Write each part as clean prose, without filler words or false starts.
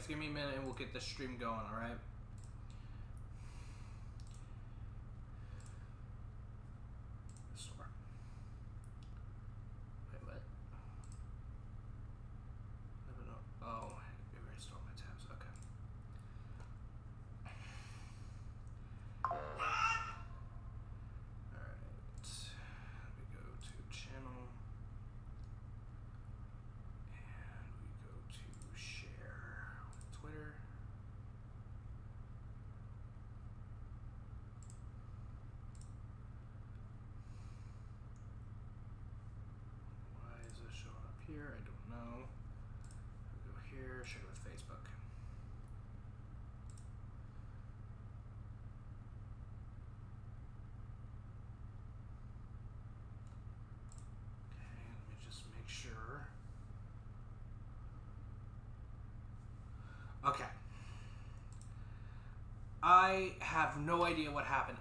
give me a minute and we'll get the stream going, alright? Store. Wait, what? Oh, I restore my tabs. Okay. Alright. We go to channel. And we go to share with Twitter. Why is this showing up here? I don't know. We go here, share with Facebook. Okay, let me just make sure. Okay. I have no idea what happened.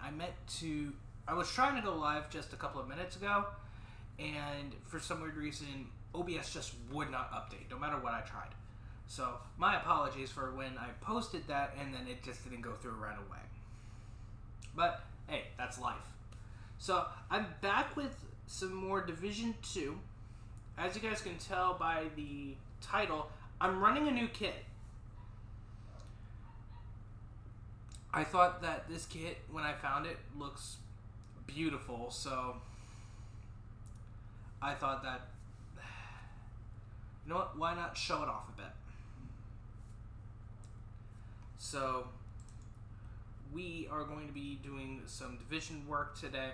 I was trying to go live just a couple of minutes ago, and for some weird reason, OBS just would not update, no matter what I tried. So, my apologies for when I posted that, and then it just didn't go through right away. But, hey, that's life. So, I'm back with some more Division 2. As you guys can tell by the title, I'm running a new kit. I thought that this kit, when I found it, looks beautiful, so I thought that, you know what, why not show it off a bit? So, we are going to be doing some Division work today,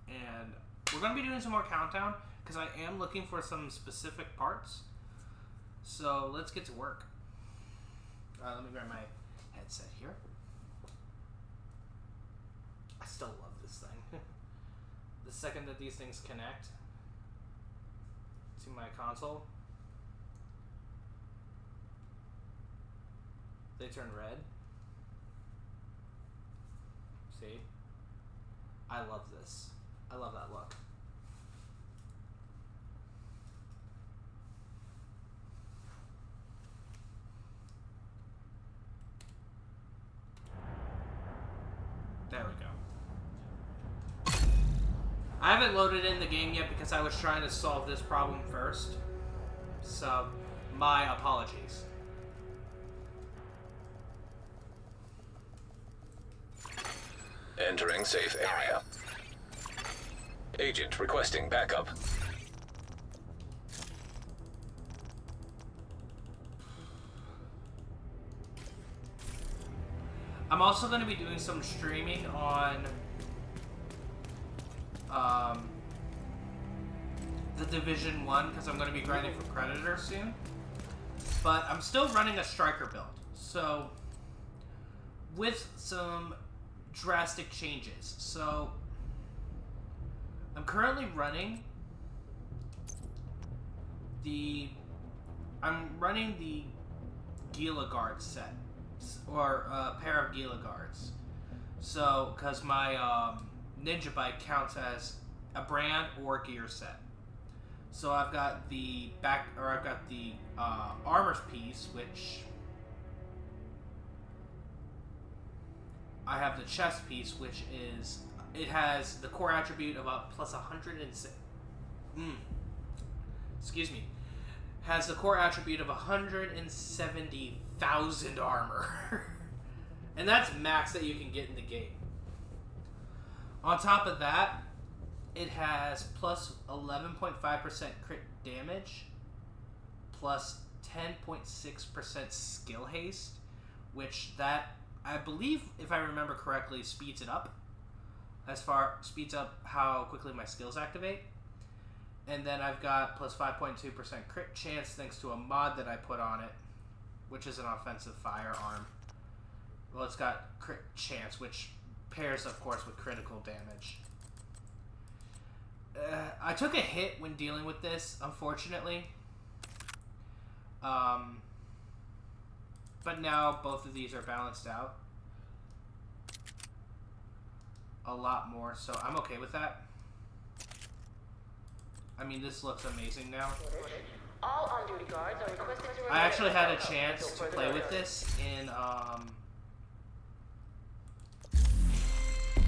and we're going to be doing some more Countdown, because I am looking for some specific parts. So, let's get to work. Let me grab my headset here. I still love this thing. The second that these things connect to my console, they turn red. See? I love this. I love that look. There we go. I haven't loaded in the game yet because I was trying to solve this problem first. So, my apologies. Entering safe area. Agent requesting backup. I'm also going to be doing some streaming on the Division 1 because I'm going to be grinding for Predator soon. But I'm still running a Striker build. So, with some drastic changes. So, I'm currently running the Gila Guard set. Or a pair of Gila Guards. So, because my Ninja Bike counts as a brand or gear set. So I've got the armor piece, which I have the chest piece, which is, it has the core attribute of a plus 106. Excuse me. Has the core attribute of 170,000 armor. And that's max that you can get in the game. On top of that, it has plus 11.5% crit damage, plus 10.6% skill haste, which that, I believe, if I remember correctly, speeds it up. Speeds up how quickly my skills activate. And then I've got plus 5.2% crit chance thanks to a mod that I put on it, which is an offensive firearm. Well, it's got crit chance, which pairs, of course, with critical damage. I took a hit when dealing with this, unfortunately. But now both of these are balanced out a lot more, so I'm okay with that. I mean, this looks amazing now. All on-duty guards are requested to remain I actually at had a the hotel chance until to further play with orders. this in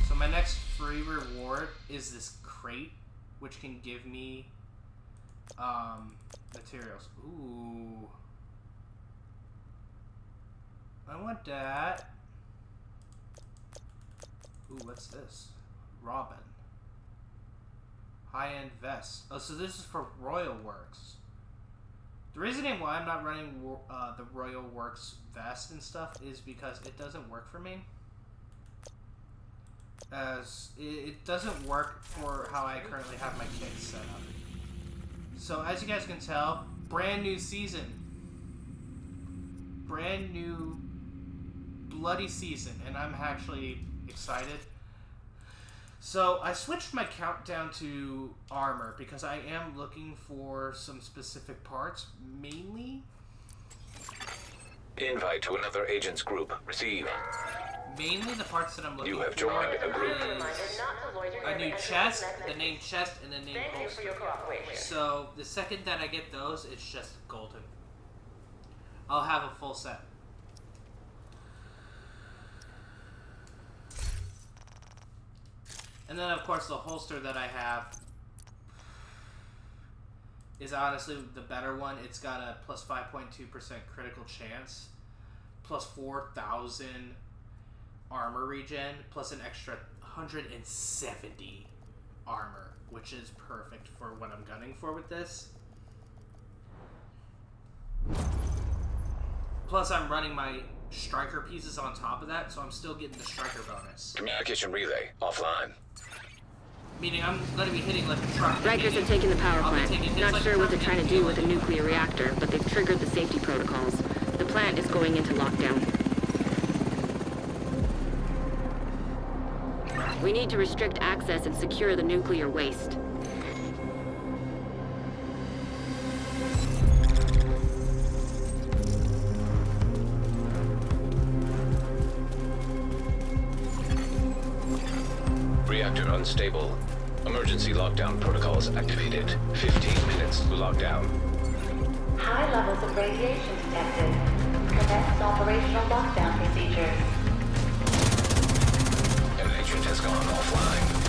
so my next free reward is this crate, which can give me materials. Ooh, I want that. Ooh, what's this? Robin. High-end vest. Oh, so this is for Royal Works. The reasoning why I'm not running the Royal Works vest and stuff is because it doesn't work for me. As it doesn't work for how I currently have my kit set up. So as you guys can tell, brand new season. Brand new bloody season, and I'm actually excited. So I switched my countdown to armor because I am looking for some specific parts, mainly Invite to another agent's group. Receive. the parts that I'm looking You have for joined a group. is a new chest, the name chest, and the name Thank you for holster. your cooperation. So the second that I get those, it's just golden. I'll have a full set. And then, of course, the holster that I have is honestly the better one. It's got a plus 5.2% critical chance, plus 4,000 armor regen, plus an extra 170 armor, which is perfect for what I'm gunning for with this. Plus, I'm running my striker pieces on top of that, so I'm still getting the striker bonus. Communication relay offline. Meaning I'm going to be hitting like a truck. Rikers have taken the power I'll be plant. taking hits Not like a sure what truck they're trying to and do with a like- nuclear reactor, but they've triggered the safety protocols. The plant is going into lockdown. We need to restrict access and secure the nuclear waste. Reactor unstable. Emergency lockdown protocols activated. 15 minutes to lockdown. High levels of radiation detected. Commence operational lockdown procedures. An agent has gone offline.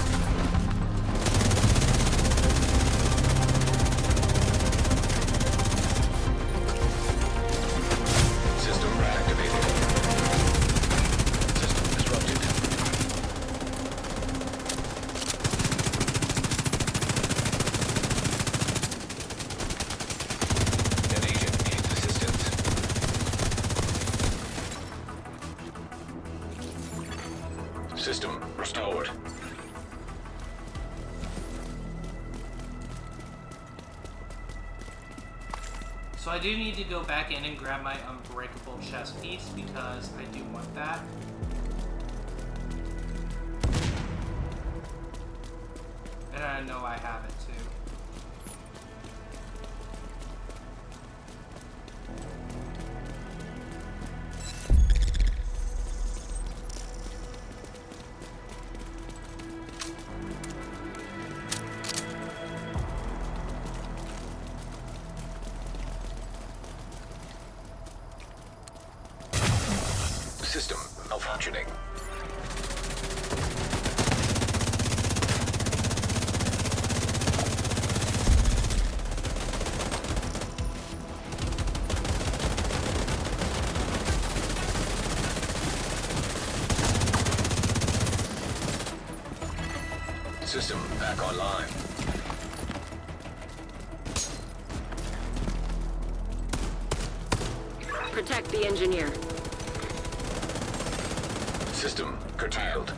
System reactivated. System disrupted. An agent needs assistance. System restored. So I do need to go back in and grab my unbreakable chest piece because I do want that. And I know I have it too. System malfunctioning. System back online. Protect the engineer. System curtailed.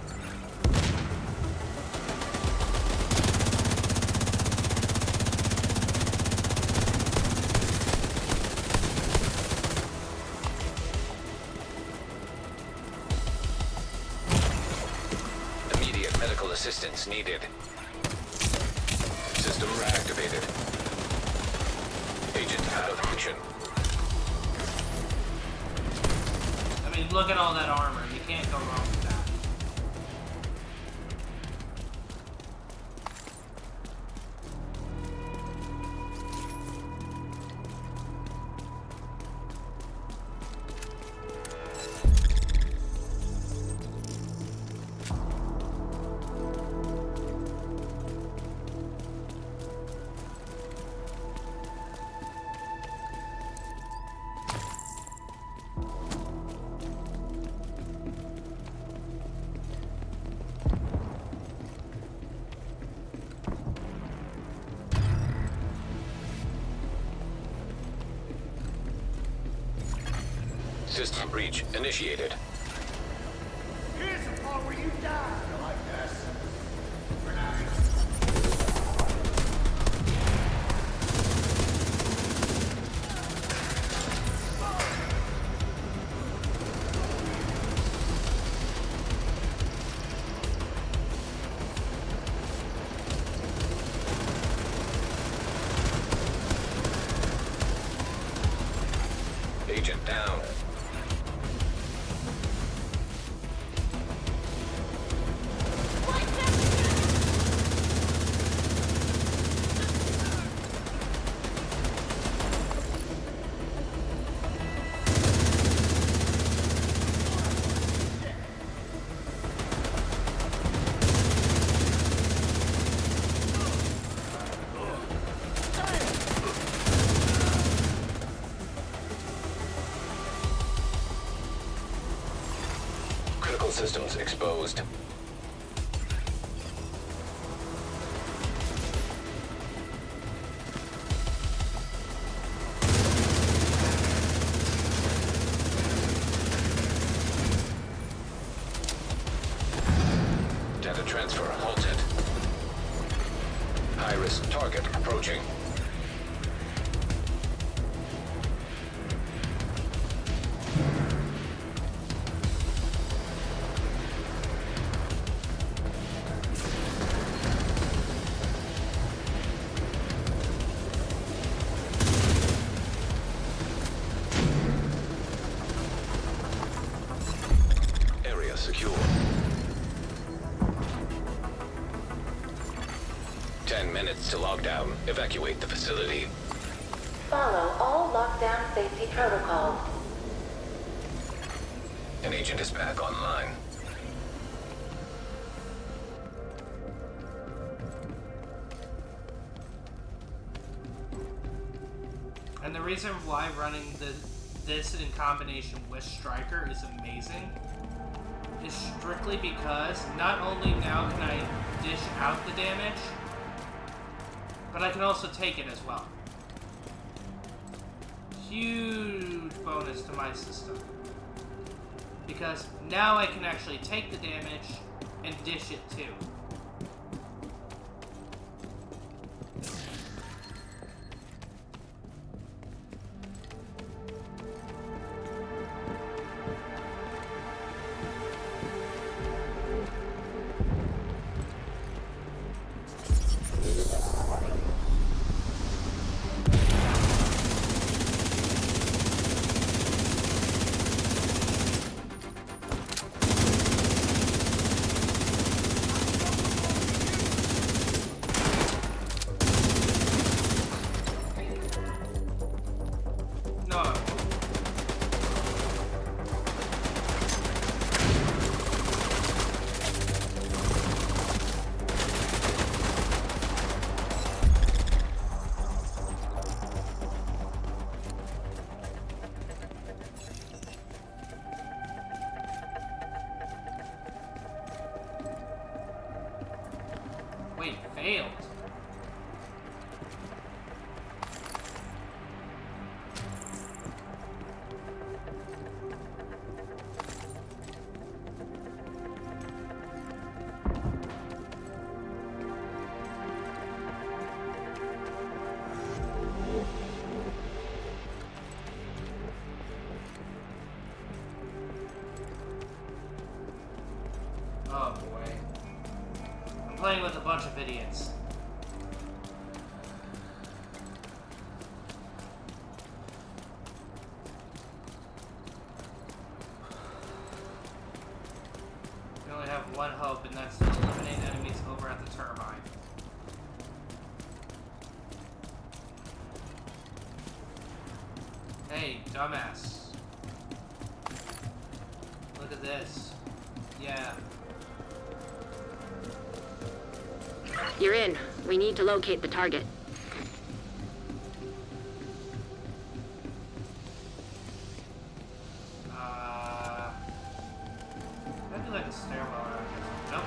Immediate medical assistance needed. System reactivated. Agent out of action. I mean, look at all that armor. You can't go wrong with that. System breach initiated. Here's the part where you die. You like this? Agent down. Critical systems exposed. Data transfer halted. High-risk target approaching. Area secure. 10 minutes to lockdown. Evacuate the facility. Follow all lockdown safety protocols. An agent is back online. And the reason why running this in combination with Striker is amazing is strictly because not only now can I dish out the damage, but I can also take it as well. Huge bonus to my system. Because now I can actually take the damage and dish it too. Wait, failed. Oh boy. I'm playing with a bunch of idiots. We only have one hope, and that's to eliminate enemies over at the turbine. Hey, dumbass. Look at this. Yeah. You're in. We need to locate the target. That'd be like a stairwell around here. Nope.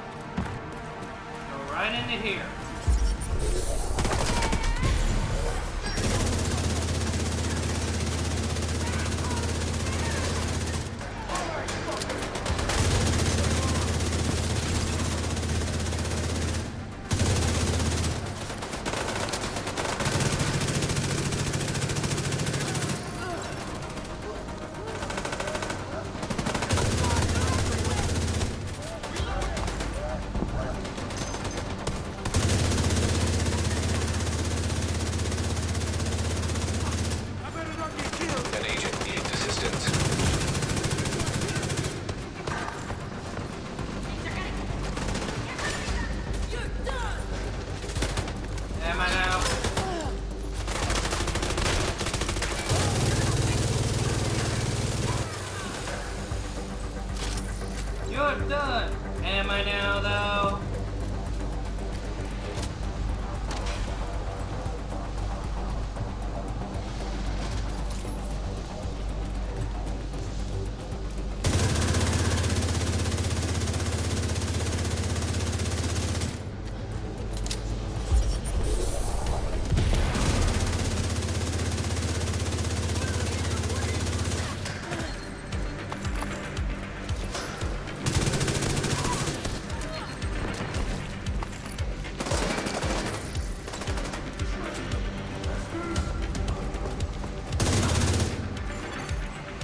Go right into here. work done. Am I now, though?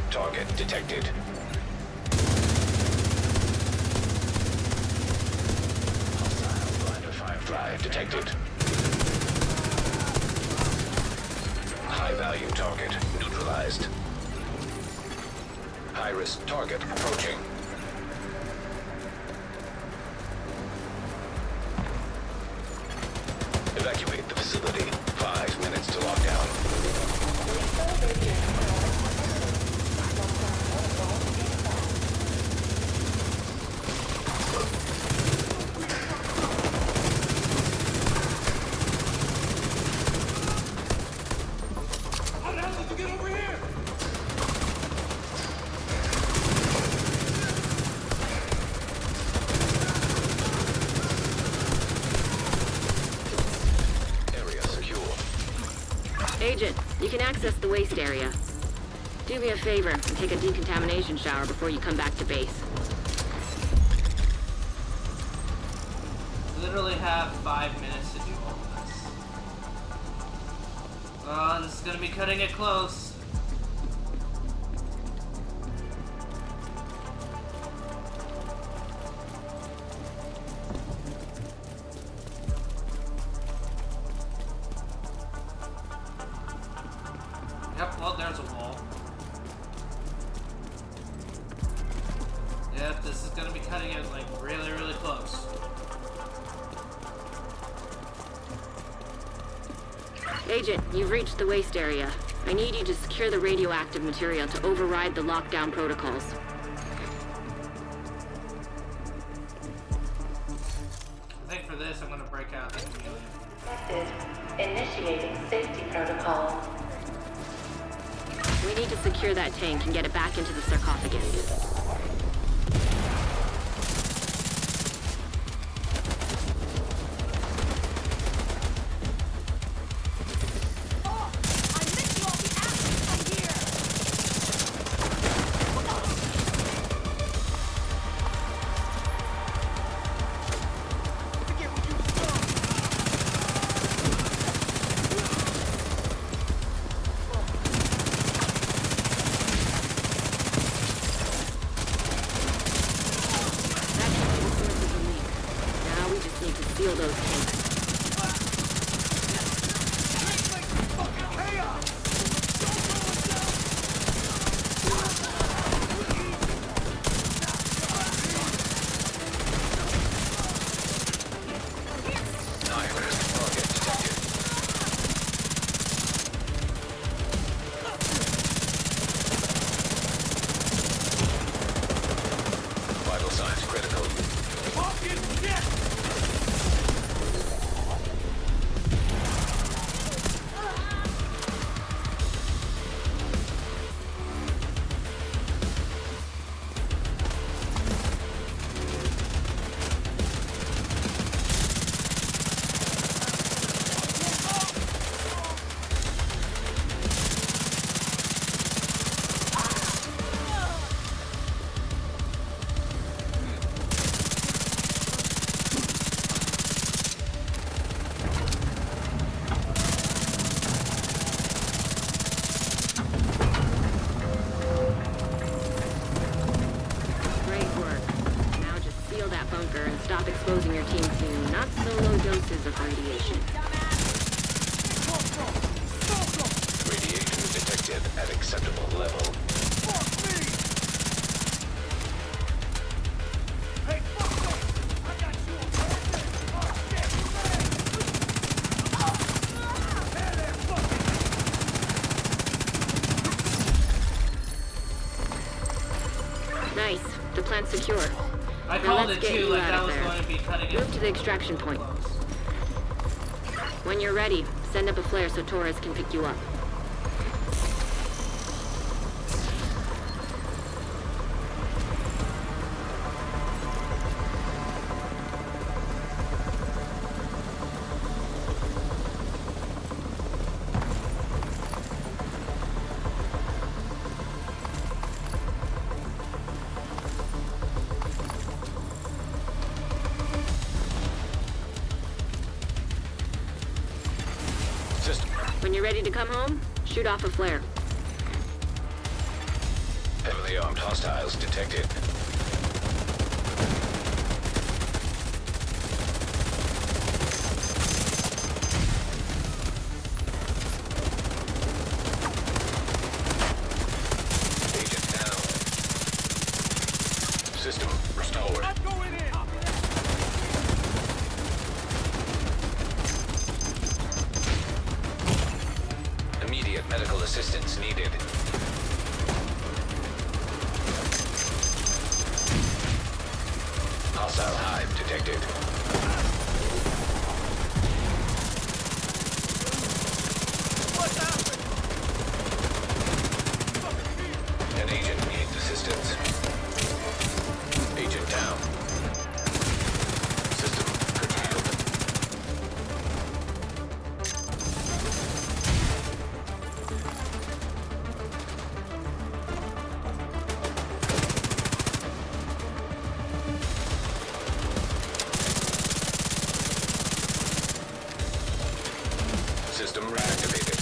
Target detected. Hostile Glider 5 drive detected. High-value target neutralized. High-risk target approaching. Evacuate the facility. 5 minutes to lockdown. How the hell did you get over here? Area secure. Agent, you can access the waste area. Do me a favor and take a decontamination shower before you come back to base. Literally have 5 minutes to do all of this. Oh, this is gonna be cutting it close. Yep, well, there's a wall. Yep, this is gonna be cutting it, like, really, really close. Agent, you've reached the waste area. I need you to secure the radioactive material to override the lockdown protocols. I think for this, I'm gonna break out the chameleon. Detected. Initiating safety protocol. We need to secure that tank and get it back into the sarcophagus. Seal those tanks. Vital signs critical. And stop exposing your team to not-so-low doses of radiation. Radiation detected at acceptable level. Fuck me! Hey, fuck them! I got you! Oh, shit! Hey there, fucking! Nice. The plant's secure. I Now called let's it get too, you like out that of was there. going to be cutting Move it. to the extraction point. Close. When you're ready, send up a flare so Torres can pick you up. System. When you're ready to come home, shoot off a flare. Heavily armed hostiles detected. Agent down. System restored. I'm going in. Immediate medical assistance needed. Hostile hive detected. What happened? An agent needs assistance. Agent down. System curtailed. System reactivated.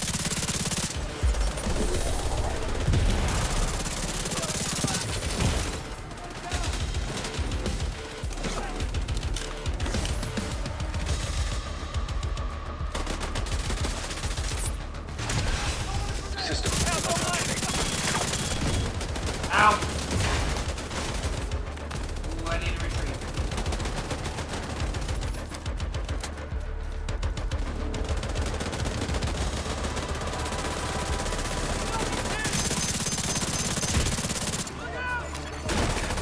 System malfunctioning. Ow! Ooh, I need to retreat.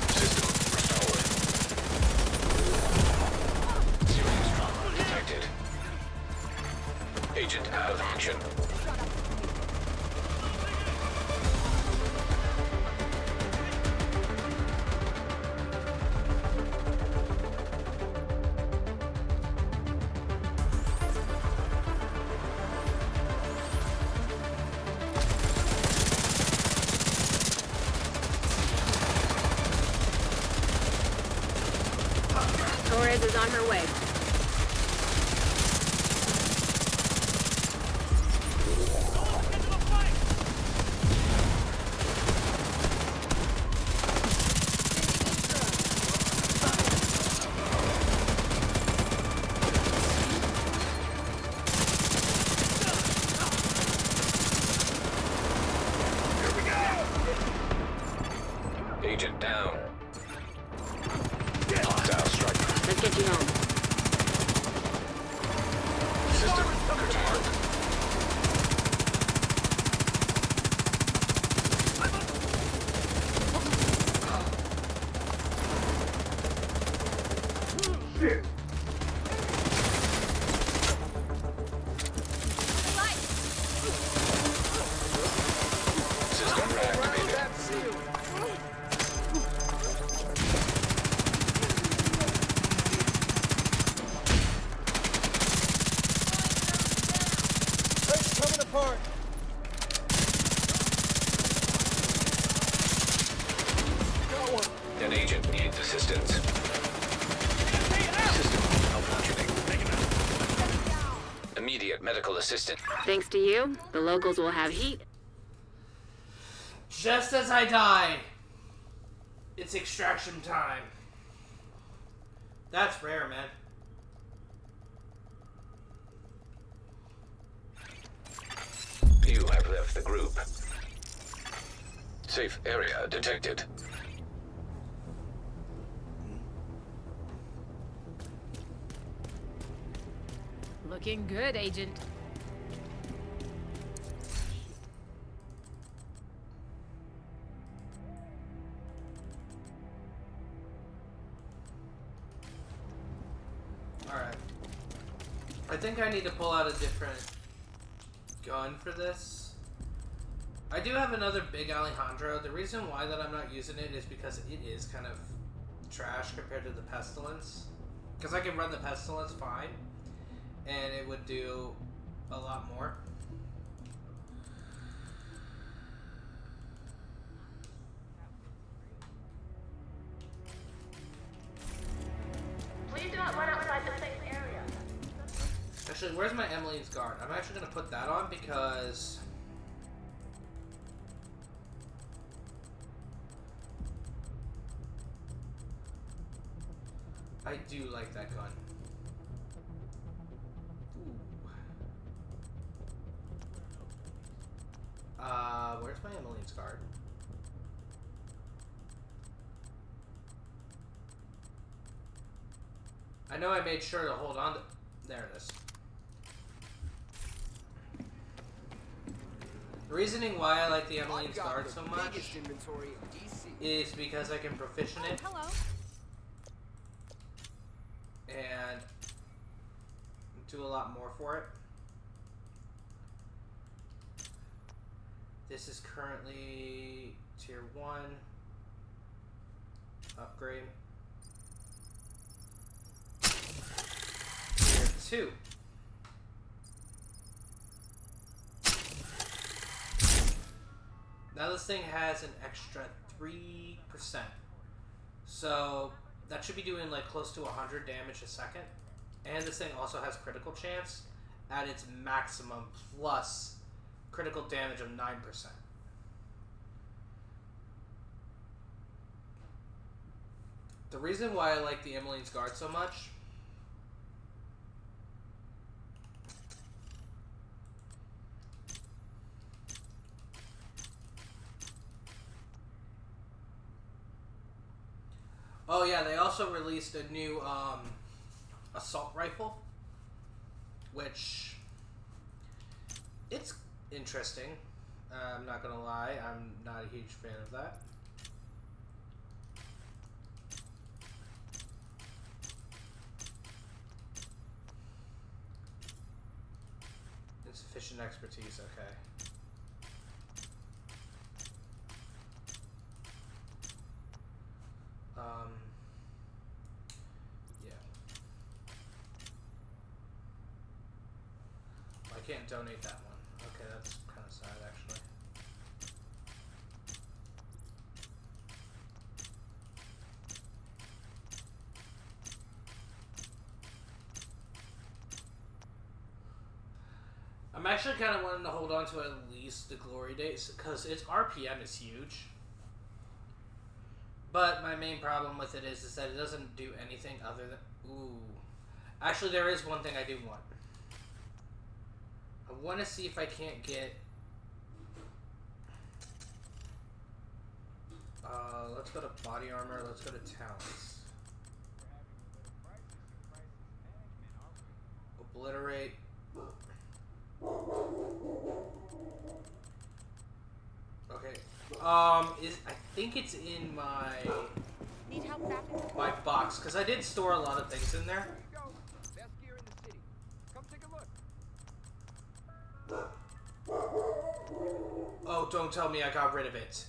System restored. Serious trauma detected. Agent out of action. Torres is on her way. Into the fight. Here we go. Agent down. Hostile strike. Let's get you home. System curtailed. System reactivated. It's coming apart. Got one. An agent needs assistance. System malfunctioning. Immediate medical assistance. Thanks to you, the locals will have heat. Just as I die, it's extraction time. That's rare, man. You have left the group. Safe area detected. Looking good, Agent. I think I need to pull out a different gun for this. I do have another big Alejandro. The reason why that I'm not using it is because it is kind of trash compared to the Pestilence. Because I can run the Pestilence fine, and it would do a lot more. Please do not run outside the safe area. Actually, where's my Emmeline's Guard? I'm actually going to put that on because I do like that gun. Ooh. Where's my Emmeline's Guard? I know I made sure to hold on to... There it is. The reasoning why I like the Emmeline's Guard so much is because I can proficient it. Hello. And do a lot more for it. This is currently tier 1 upgrade. Tier 2. Now this thing has an extra 3%. So that should be doing like close to 100 damage a second. And this thing also has critical chance at its maximum plus critical damage of 9%. The reason why I like the Emmeline's Guard so much oh yeah, they also released a new assault rifle, which it's interesting. I'm not gonna lie, I'm not a huge fan of that. Insufficient expertise, okay. Yeah. Well, I can't donate that one. Okay, that's kind of sad, actually. I'm actually kind of wanting to hold on to at least the Glory Days, because its RPM is huge. But my main problem with it is that it doesn't do anything other than... Ooh. Actually, there is one thing I do want. I want to see if I can't get... let's go to body armor. Let's go to talents. Obliterate. Okay. I think it's in my Need help crafting? my box because I did store a lot of things in there. Here you go. Best gear in the city. Come take a look. Oh, don't tell me I got rid of it.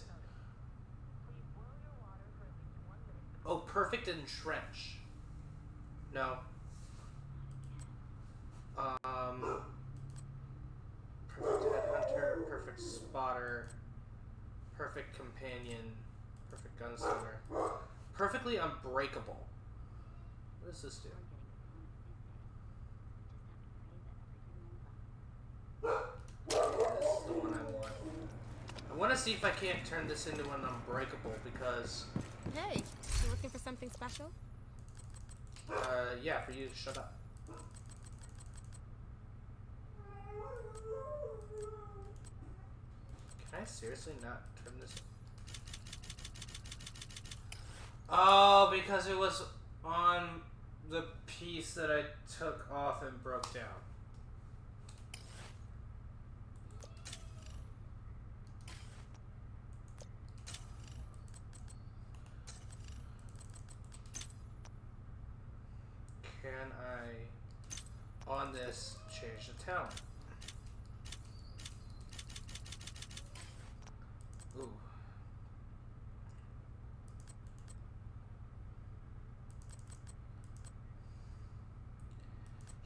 Oh, perfect entrench. No. Perfect headhunter, perfect spotter, perfect companion, perfect gunslinger, perfectly unbreakable. What does this do? This is the one I want. I want to see if I can't turn this into an unbreakable because, Hey, you looking for something special? yeah, for you to shut up. Can I seriously not turn this? Oh, because it was on the piece that I took off and broke down. Can I on this, change the talent. Ooh.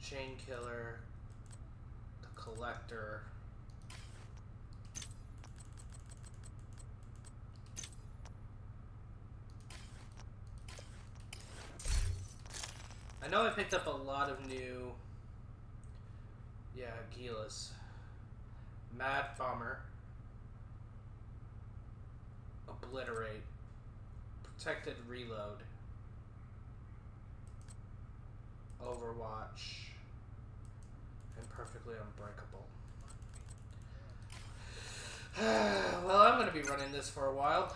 Chain Killer, the Collector. I know I picked up a lot of new, Gilas. Mad Bomber, Obliterate, Protected Reload, Overwatch, and Perfectly Unbreakable. Well, I'm going to be running this for a while.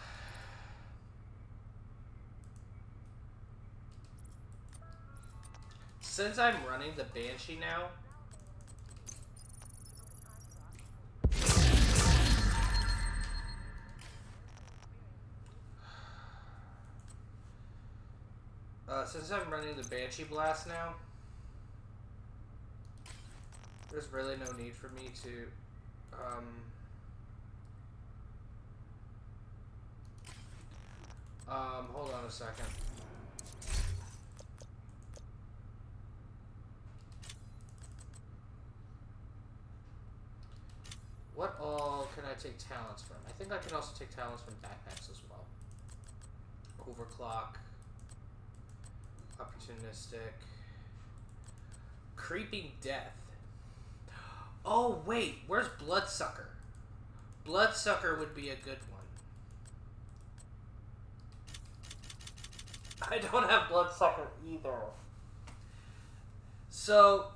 Since I'm running the Banshee now, Blast now, there's really no need for me to, hold on a second. What all can I take talents from? I think I can also take talents from backpacks as well. Overclock. Opportunistic. Creeping Death. Oh, wait. Where's Bloodsucker? Bloodsucker would be a good one. I don't have Bloodsucker either. So,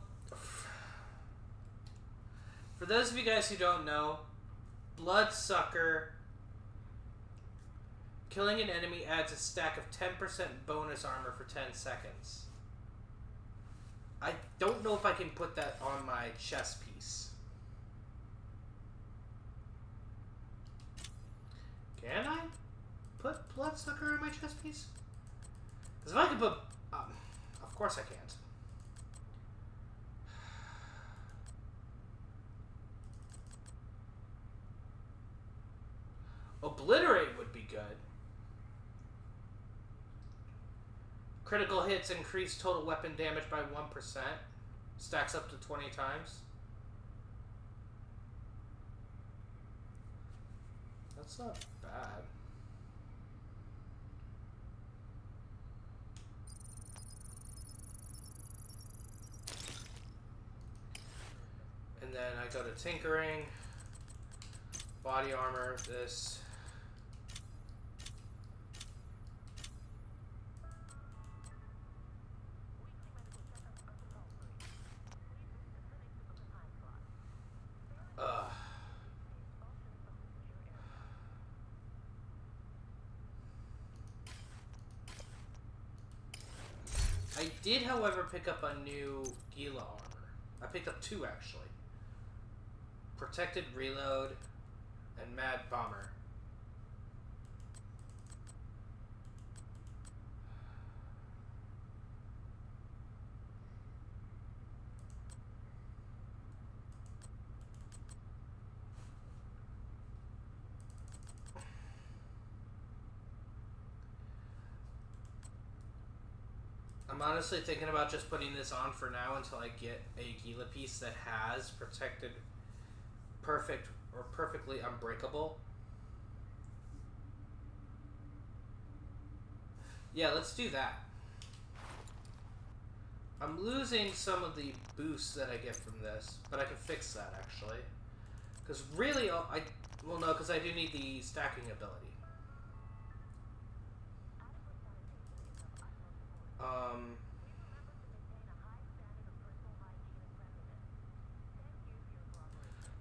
for those of you guys who don't know, Bloodsucker, killing an enemy adds a stack of 10% bonus armor for 10 seconds. I don't know if I can put that on my chest piece. Can I put Bloodsucker on my chest piece? Because if I could put... of course I can't. Obliterate would be good. Critical hits increase total weapon damage by 1%. Stacks up to 20 times. That's not bad. And then I go to Tinkering. Body armor, this. I did, however, pick up a new Gila armor. I picked up two, actually. Protected Reload and Mad Bomber. I'm honestly thinking about just putting this on for now until I get a Gila piece that has protected perfect or perfectly unbreakable. Yeah, let's do that. I'm losing some of the boosts that I get from this, but I can fix that actually. Because really, well no, because I do need the stacking ability.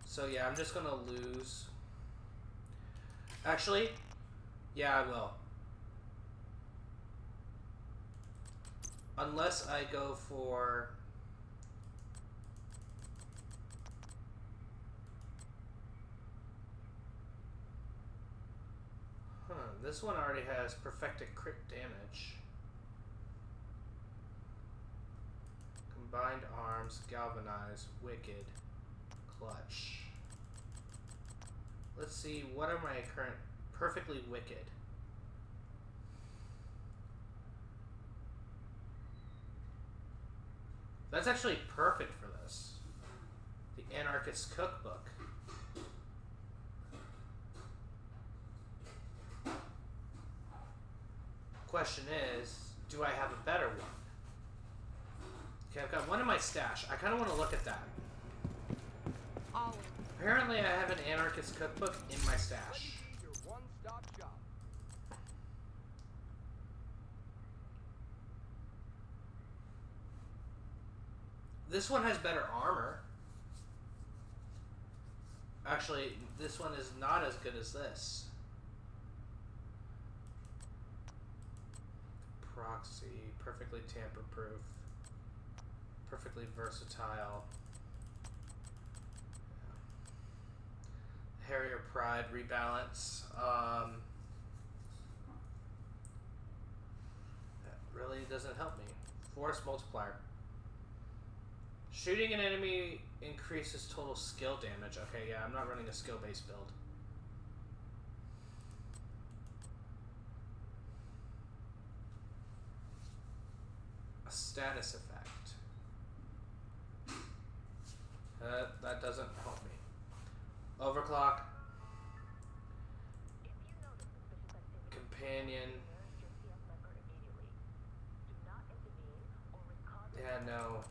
So yeah, I'm just gonna lose. Actually, yeah, I will. Unless I go for... this one already has perfected crit damage. Combined arms, galvanize, wicked, clutch. Let's see, what are my current... Perfectly wicked. That's actually perfect for this. The Anarchist Cookbook. Question is, do I have a better one? Okay, I've got one in my stash. I kind of want to look at that. Always. Apparently I have an Anarchist Cookbook in my stash. Your one-stop shop. This one has better armor. Actually, this one is not as good as this. Proxy, perfectly tamper-proof, perfectly versatile. Harrier Pride, rebalance. That really doesn't help me. Force multiplier. Shooting an enemy increases total skill damage. Okay, yeah, I'm not running a skill-based build. A status effect. That doesn't help me. Overclock. Companion. Yeah, no.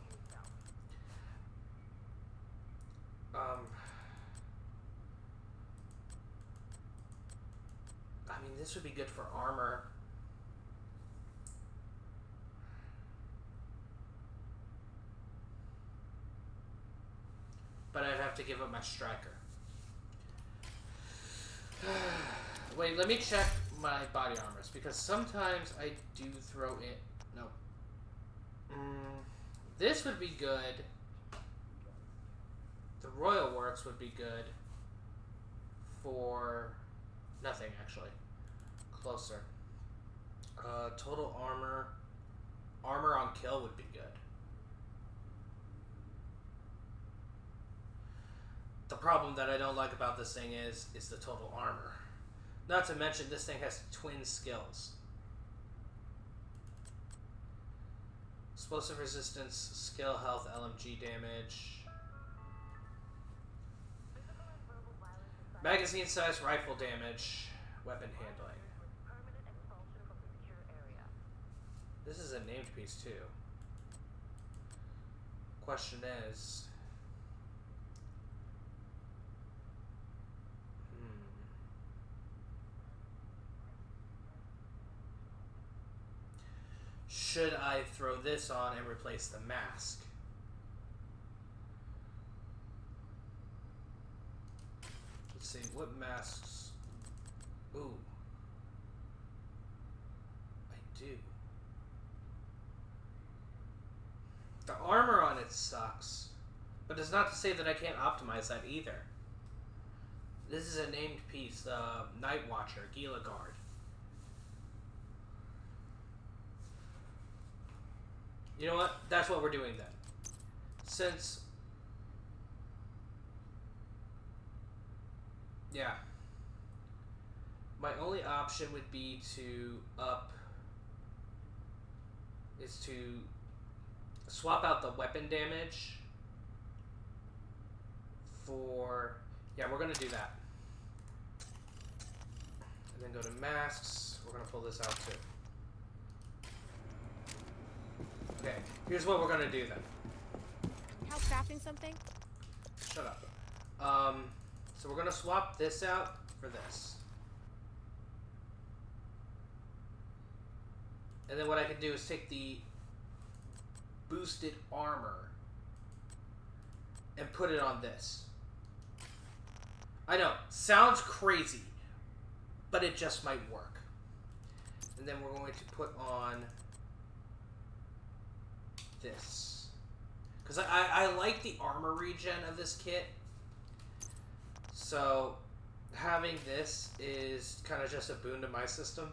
I mean, this would be good for armor. But I'd have to give up my striker. Wait, let me check my body armors, because sometimes I do throw in... No. This would be good. The Royal Works would be good for nothing, actually. Closer. Total armor. Armor on kill would be good. The problem that I don't like about this thing is the total armor. Not to mention, this thing has twin skills. Explosive resistance, skill health, LMG damage. Magazine size, rifle damage, weapon handling. This is a named piece too. Question is... Should I throw this on and replace the mask? Let's see, what masks? Ooh. I do. The armor on it sucks, but it's not to say that I can't optimize that either. This is a named piece, the Night Watcher, Gila Guard. You know what? That's what we're doing then. Since... Yeah. My only option would be to is to swap out the weapon damage for... Yeah, we're going to do that. And then go to masks. We're going to pull this out too. Okay, here's what we're gonna do then. How crafting something? Shut up. So we're gonna swap this out for this. And then what I can do is take the boosted armor and put it on this. I know, sounds crazy, but it just might work. And then we're going to put on this, because I like the armor regen of this kit, so having this is kind of just a boon to my system.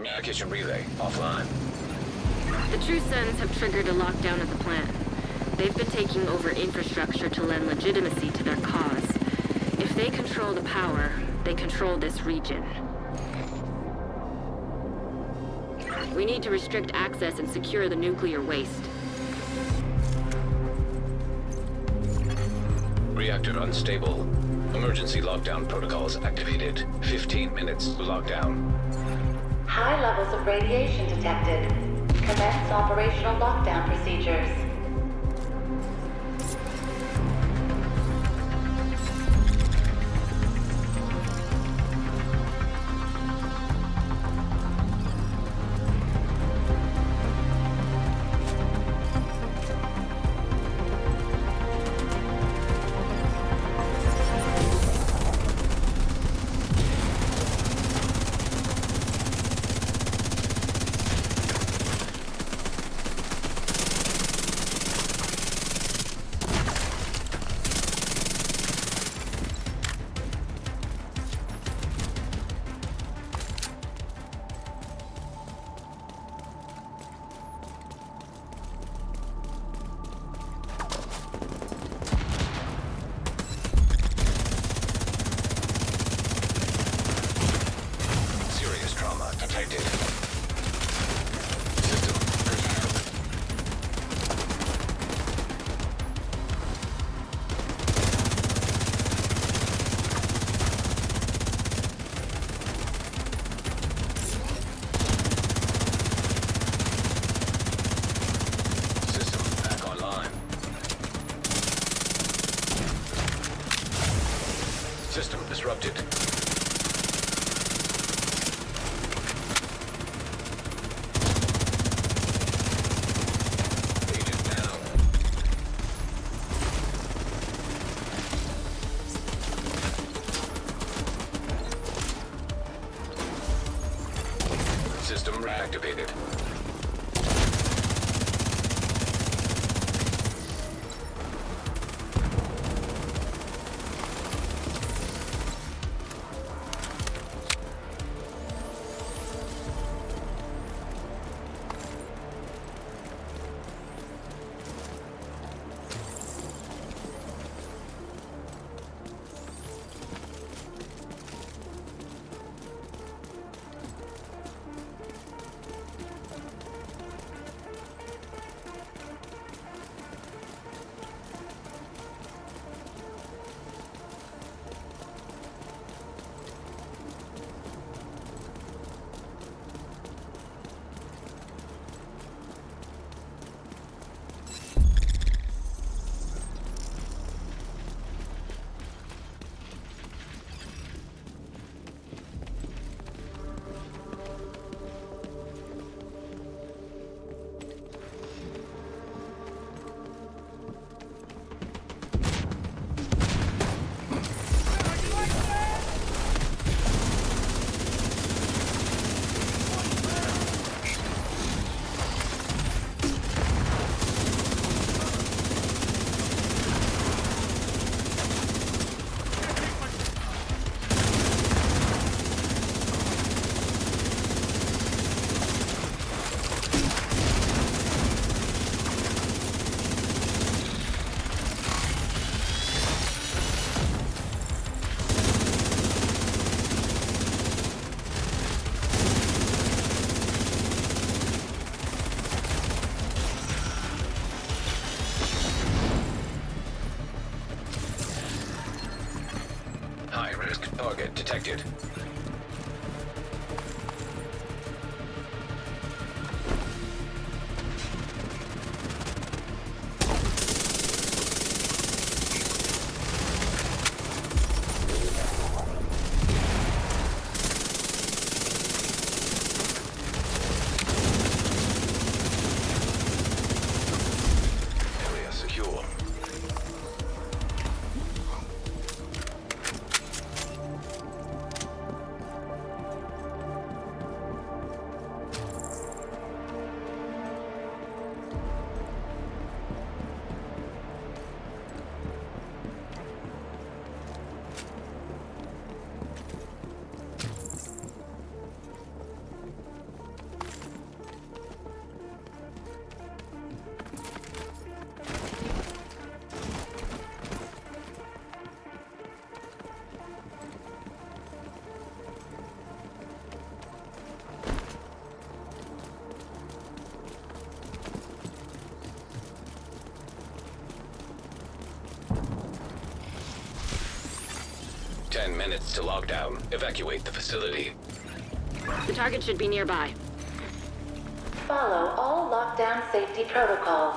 Communication relay offline. The True Sons have triggered a lockdown at the plant. They've been taking over infrastructure to lend legitimacy to their cause. If they control the power, they control this region. We need to restrict access and secure the nuclear waste. Reactor unstable. Emergency lockdown protocols activated. 15 minutes lockdown. High levels of radiation detected. Commence operational lockdown procedures. Serious trauma detected. System curtailed. System back online. System disrupted. Agent down. System reactivated. High-risk target detected. Area secure. 10 minutes to lockdown. Evacuate the facility. The target should be nearby. Follow all lockdown safety protocols.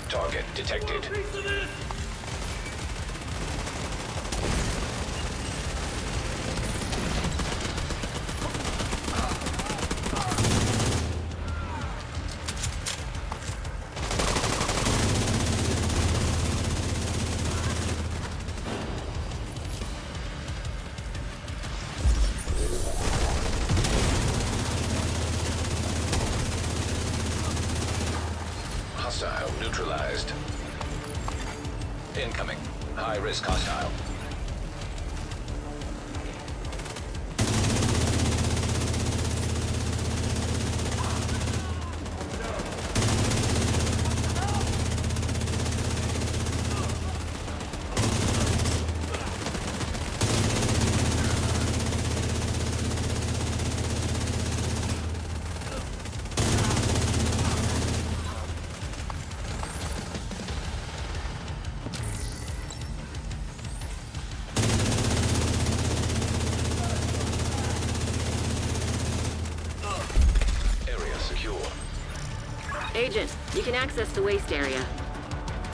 Target detected. Hostile neutralized. Incoming. High-risk hostile. Area secure. Agent, you can access the waste area.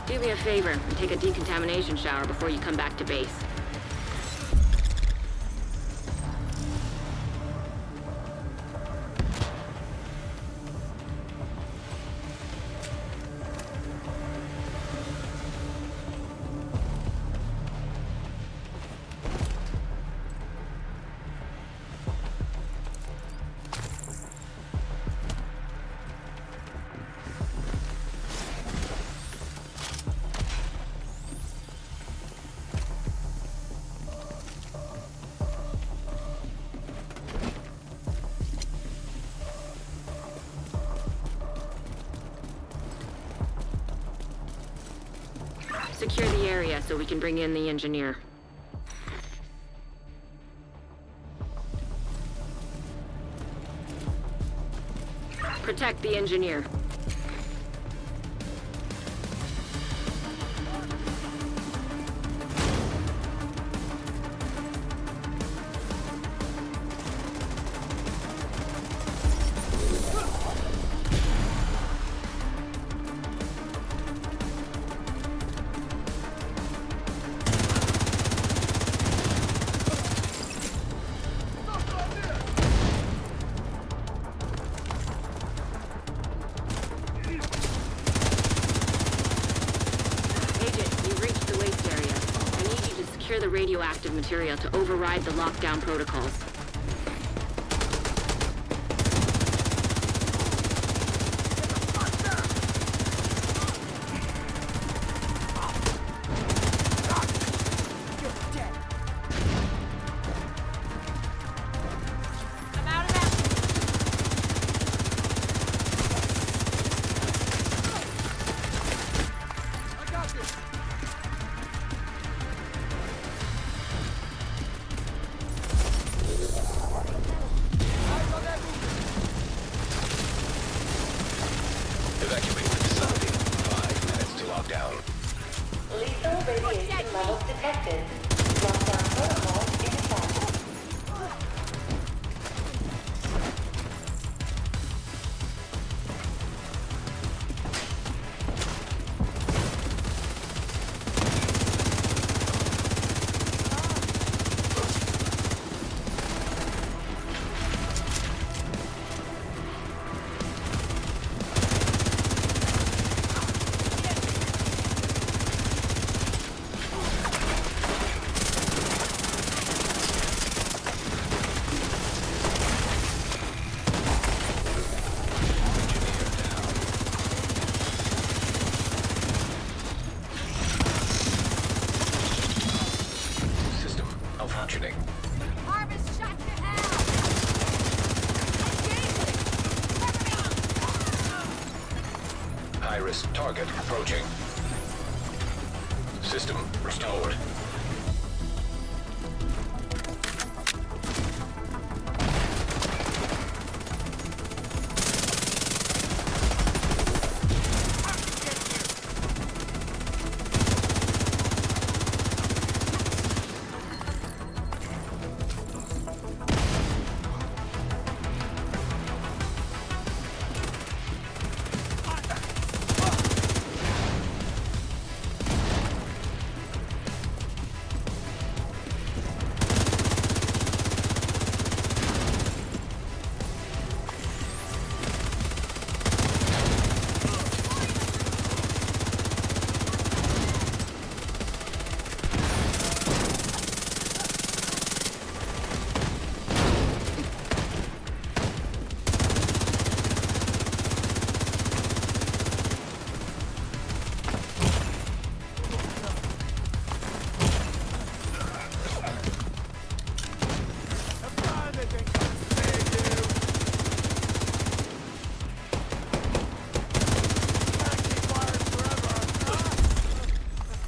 Do me a favor and take a decontamination shower before you come back to base. Secure the area so we can bring in the engineer. Protect the engineer. Secure the radioactive material to override the lockdown protocols. I'm out of ammo. I got this. radiation levels detected. Lockdown protocol in effect. System malfunctioning. Harvest shot to hell! Engaging! High-risk target approaching. System restored.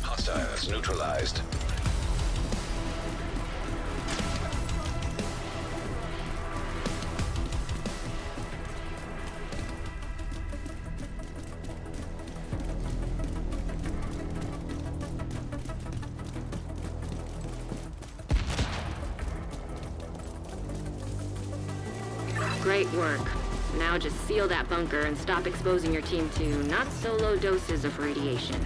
Hostiles neutralized. Great work. Now just seal that bunker and stop exposing your team to not-so-low doses of radiation.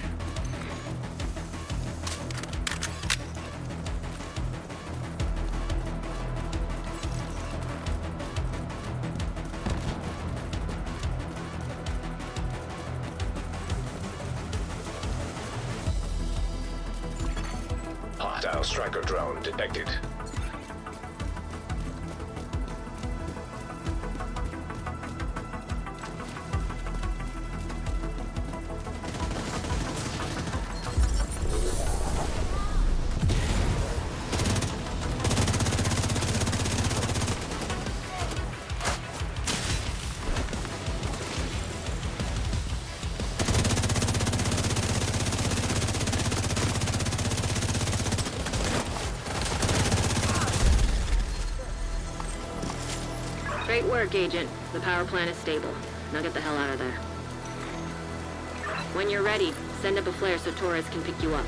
Hostile striker drone detected. Great work, Agent. The power plant is stable. Now get the hell out of there. When you're ready, send up a flare so Torres can pick you up.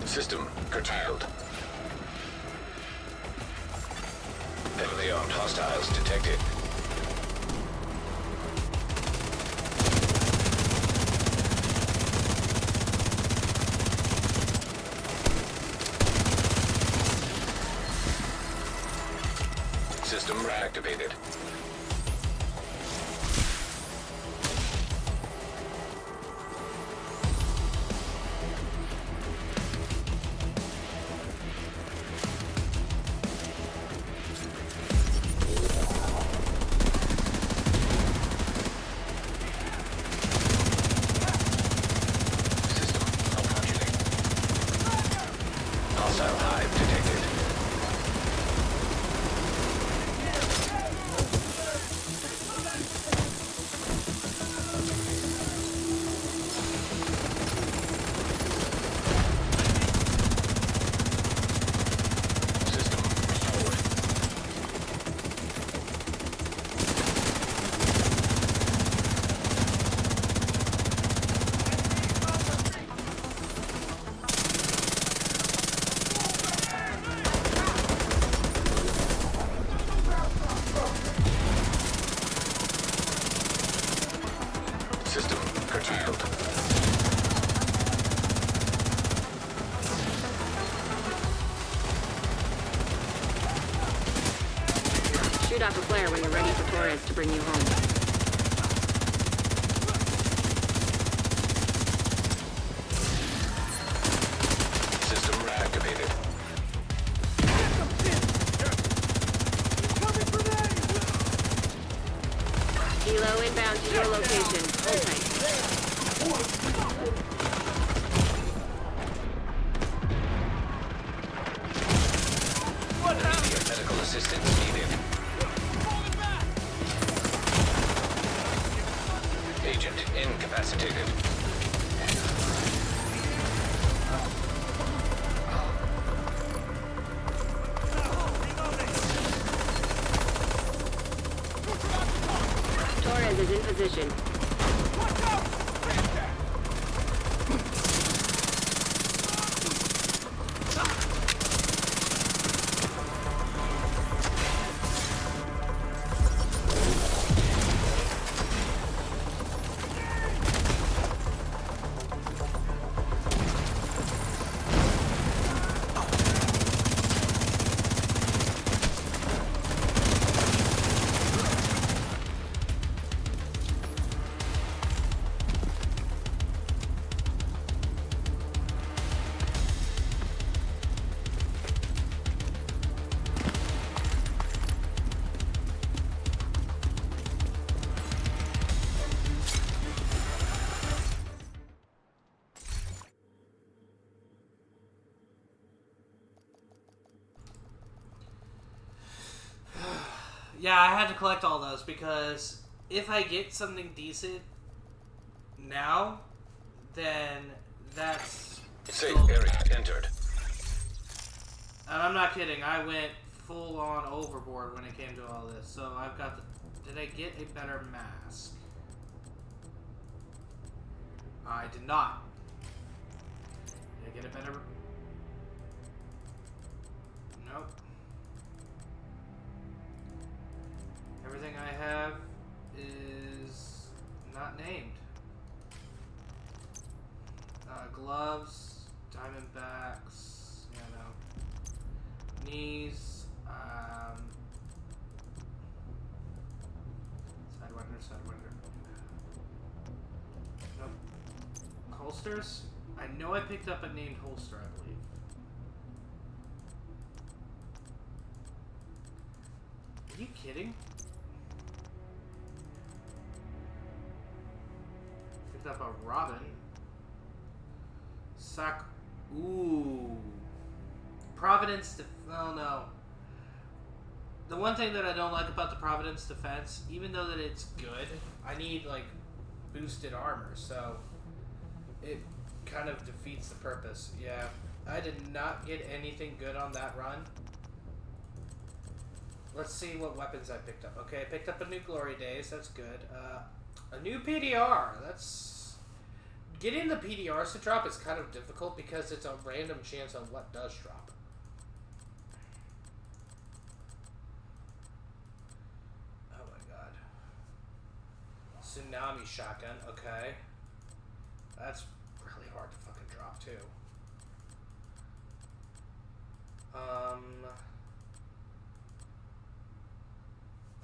System curtailed. Heavily armed hostiles detected. System reactivated. System malfunctioning. Hostile hive detected. System restored. System curtailed. Shoot off a flare when you're ready for Torres to bring you home. System reactivated. Helo inbound to your location. Hold tight. Immediate medical assistance needed. Agent incapacitated. Torres is in position. Yeah, I had to collect all those because if I get something decent now, then that's Safe still- area entered. And I'm not kidding. I went full on overboard when it came to all this. So I've got the. Did I get a better mask? I did not. Did I get a better? Nope. Everything I have is not named. Gloves, Diamondbacks, you know, knees, Sidewinder. Nope. Holsters? I know I picked up a named holster, I believe. Are you kidding? Picked up a Robin. Ooh. Providence oh no. The one thing that I don't like about the Providence defense, even though that it's good, I need like boosted armor, so it kind of defeats the purpose. Yeah. I did not get anything good on that run. Let's see what weapons I picked up. Okay, I picked up a new Glory Days, that's good. A new PDR, that's... Getting the PDRs to drop is kind of difficult because it's a random chance on what does drop. Oh my god. Tsunami shotgun, okay. That's really hard to fucking drop too.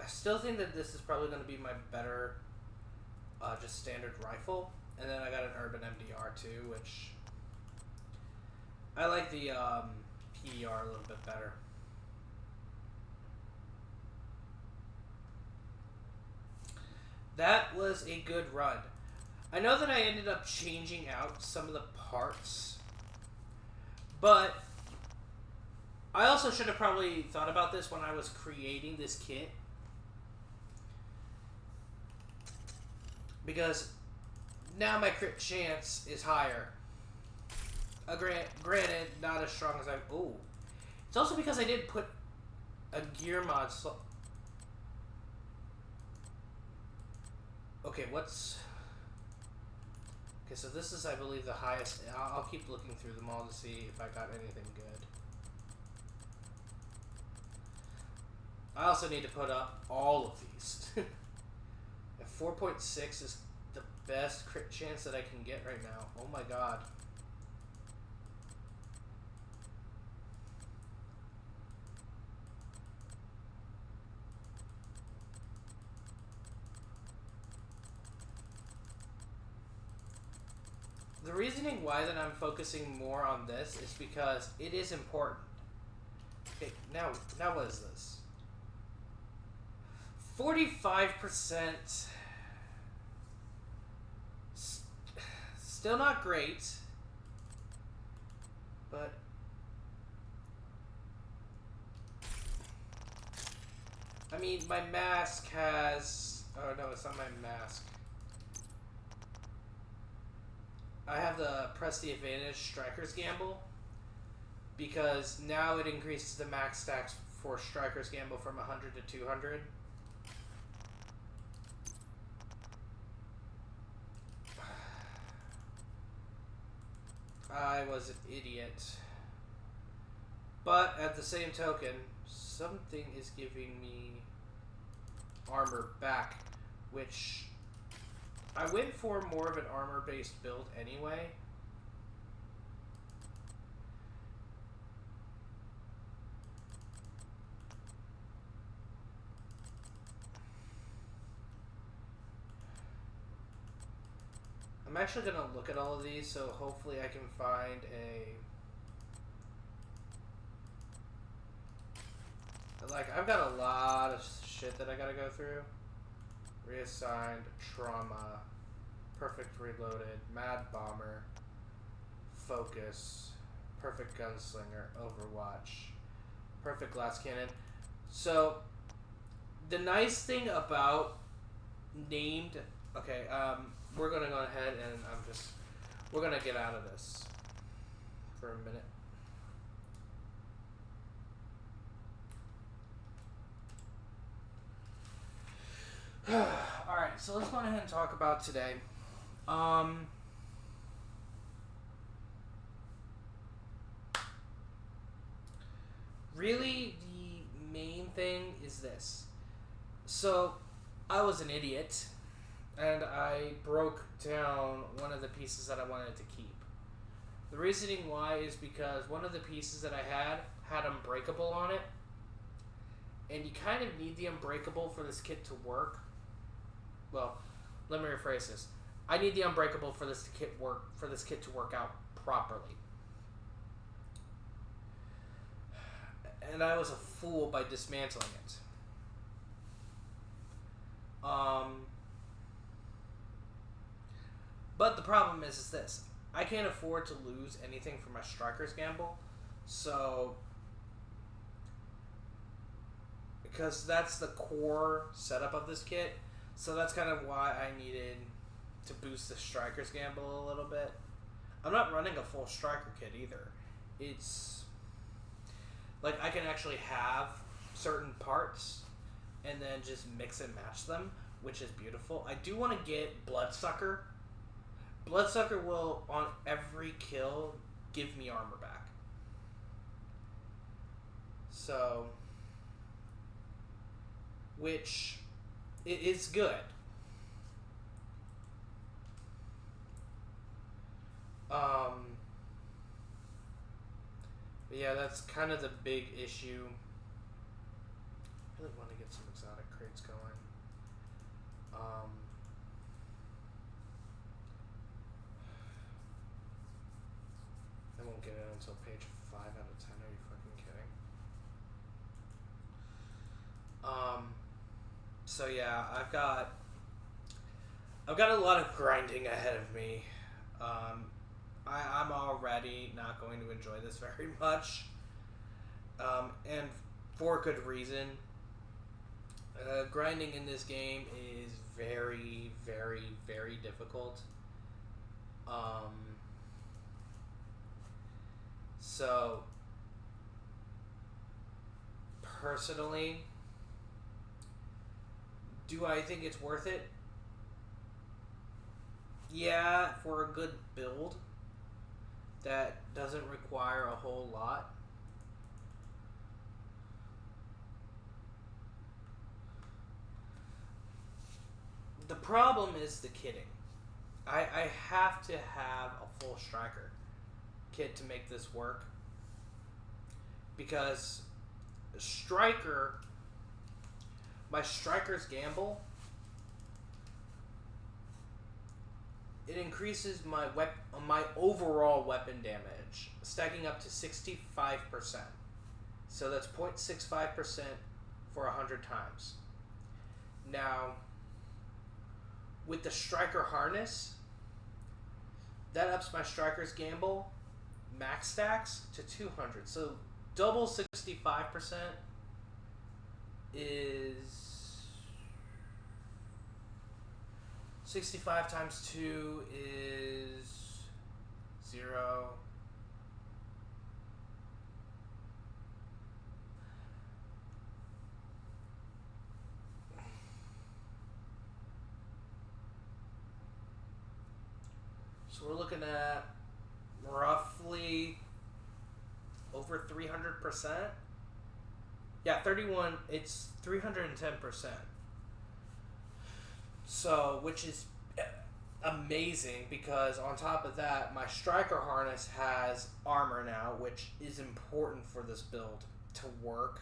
I still think that this is probably going to be my better just standard rifle. And then I got an Urban MDR too, which I like the PDR a little bit better. That was a good run. I know that I ended up changing out some of the parts, but I also should have probably thought about this when I was creating this kit. Because now my crit chance is higher. Granted, not as strong as I... Oh. It's also because I didn't put a gear mod... Okay, what's... Okay, so this is, I believe, the highest... I'll keep looking through them all to see if I got anything good. I also need to put up all of these. And 4.6 is the best crit chance that I can get right now. Oh my god. The reasoning why that I'm focusing more on this is because it is important. Okay, now what is this? 45%. Still not great. But I mean, my mask has... Oh no, it's not my mask. I have the Press the Advantage Striker's Gamble, because now it increases the max stacks for Striker's Gamble from 100 to 200. I was an idiot. But at the same token, something is giving me armor back, which I went for more of an armor-based build anyway. I'm actually going to look at all of these, so hopefully I can find a... Like, I've got a lot of shit that I gotta go through. Reassigned, Trauma, Perfect Reloaded, Mad Bomber, Focus, Perfect Gunslinger, Overwatch, Perfect Glass Cannon. So, the nice thing about named... Okay, we're gonna go ahead and we're gonna get out of this for a minute. Alright, so let's go ahead and talk about today. Really, the main thing is this. So, I was an idiot, and I broke down one of the pieces that I wanted to keep. The reasoning why is because one of the pieces that I had Unbreakable on it, and you kind of need the Unbreakable for this kit to work. Well, let me rephrase this. I need the Unbreakable for this kit to work out properly. And I was a fool by dismantling it. But the problem is this. I can't afford to lose anything from my Striker's Gamble. So, because that's the core setup of this kit. So that's kind of why I needed to boost the Striker's Gamble a little bit. I'm not running a full Striker kit either. It's like I can actually have certain parts and then just mix and match them, which is beautiful. I do want to get Bloodsucker. Bloodsucker will, on every kill, give me armor back. So, which it is good. But yeah, that's kind of the big issue. I really want to get some exotic crates get it until page 5 out of 10. Are you fucking kidding? So yeah, I've got a lot of grinding ahead of me. I'm already not going to enjoy this very much. And for good reason. Grinding in this game is very, very, very difficult. So, personally, do I think it's worth it? Yeah, for a good build that doesn't require a whole lot. The problem is the kitting. I have to have a full striker kit to make this work. Because my striker's gamble, it increases my overall weapon damage, stacking up to 65%. So that's 0.65% for 100 times. Now, with the striker harness, that ups my striker's gamble max stacks to 200. So double 65% is 65 times 2 is 0. So we're looking at roughly over 300%. Yeah, 31, it's 310%. So, which is amazing because on top of that, my striker harness has armor now, which is important for this build to work.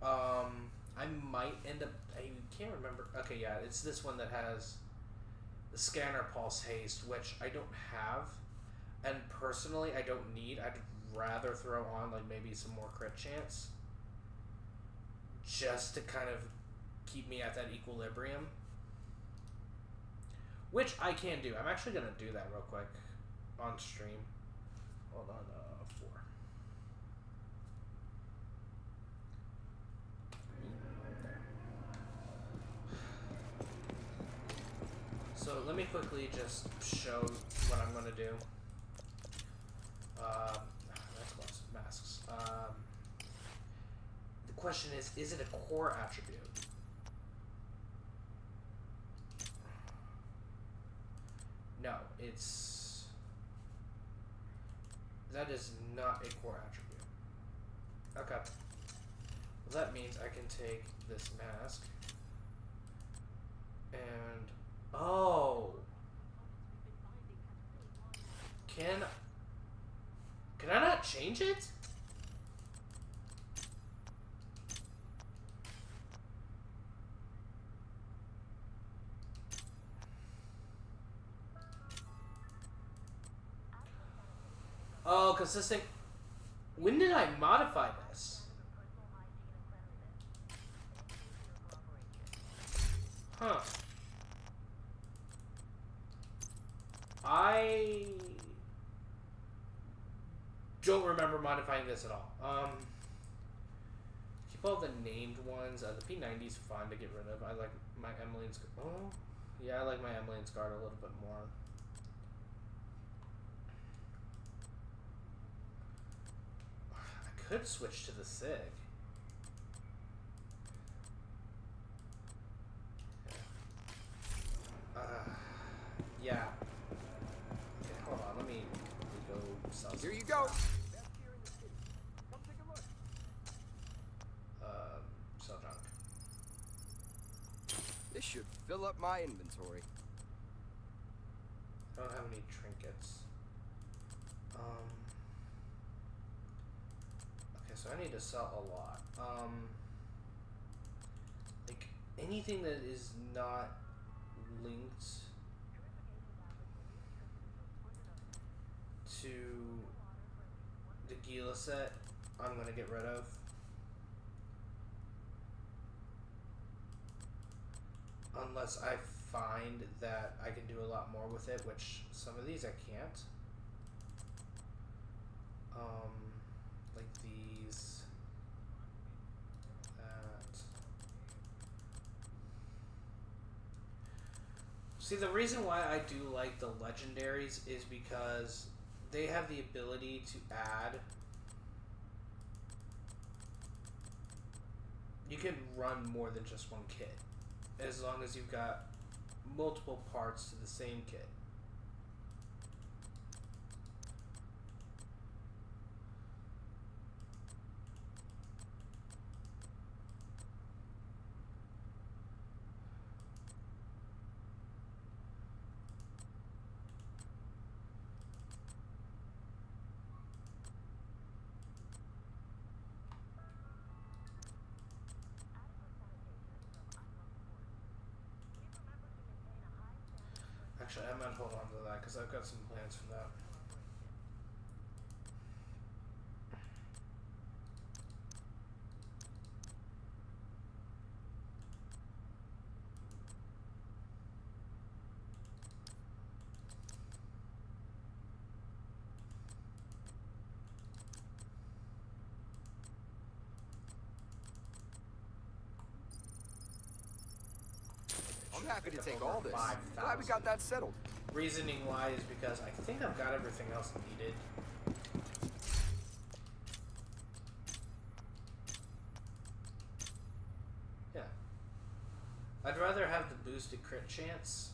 I might end up, I can't remember. Okay, yeah, it's this one that has the scanner pulse haste, which I don't have, and personally I don't need. I'd rather throw on like maybe some more crit chance just to kind of keep me at that equilibrium, which I can do. I'm actually gonna do that real quick on stream. Hold on, 4. So let me quickly just show what I'm gonna do. That's close. Masks. The question is it a core attribute? No, that is not a core attribute. Okay. Well, that means I can take this mask and can I not change it? Oh, consistent. When did I modify this? Huh. I don't remember modifying this at all. Keep all the named ones. The P90's fun to get rid of. I like my Emmeline's. Oh, yeah, I like my Emmeline's guard a little bit more. I could switch to the SIG. Yeah. Okay, hold on. Let me go sell some Here you go. stuff. Come take a look. Sell junk. This should fill up my inventory. I don't have any trinkets. Okay, so I need to sell a lot. Like anything that is not linked. to the Gila set, I'm going to get rid of. Unless I find that I can do a lot more with it, which some of these I can't. Like these, that. See, the reason why I do like the legendaries is because they have the ability to add. You can run more than just one kit, as long as you've got multiple parts to the same kit. Actually, I might hold on to that because I've got some plans for that. I'm happy to take all this. 5,000. Glad we got that settled. Reasoning why is because I think I've got everything else needed. Yeah. I'd rather have the boosted crit chance.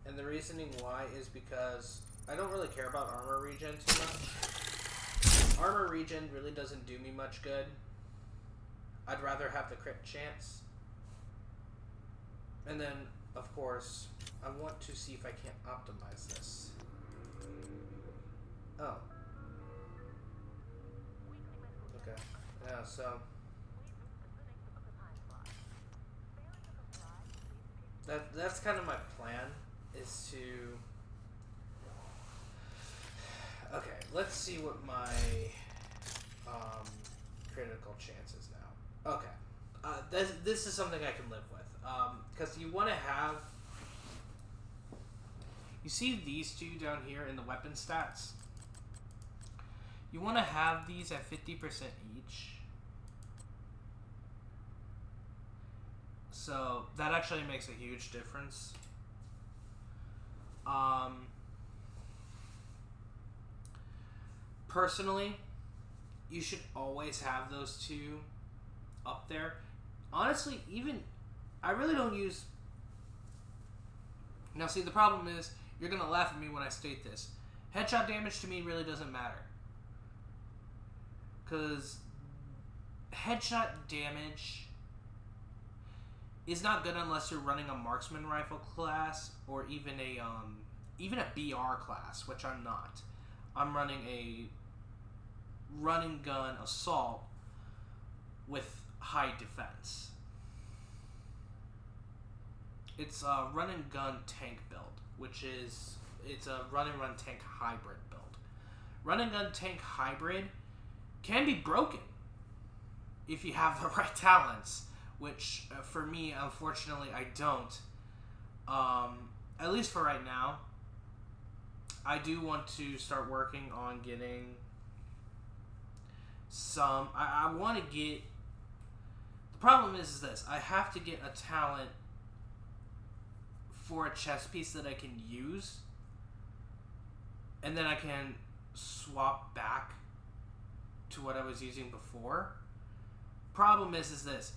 And the reasoning why is because I don't really care about armor regen too much. Armor regen really doesn't do me much good. I'd rather have the crit chance. And then, of course, I want to see if I can't optimize this. Oh. Okay. Yeah, so... That's kind of my plan, is to... Okay, let's see what my critical chance is now. Okay. This is something I can live with. Because you want to have... You see these two down here in the weapon stats? You want to have these at 50% each. So that actually makes a huge difference. Personally, you should always have those two up there. Honestly, even... I really don't use... Now, see, the problem is, you're going to laugh at me when I state this. Headshot damage to me really doesn't matter. Because headshot damage is not good unless you're running a marksman rifle class or even a BR class, which I'm not. I'm running a run and gun assault with high defense. It's a run and gun tank build, it's a run and run tank hybrid build. Run and gun tank hybrid can be broken if you have the right talents, which for me, unfortunately, I don't. At least for right now. I do want to start working on getting some... I want to get... The problem is this. I have to get a talent for a chess piece that I can use, and then I can swap back to what I was using before. Problem is this.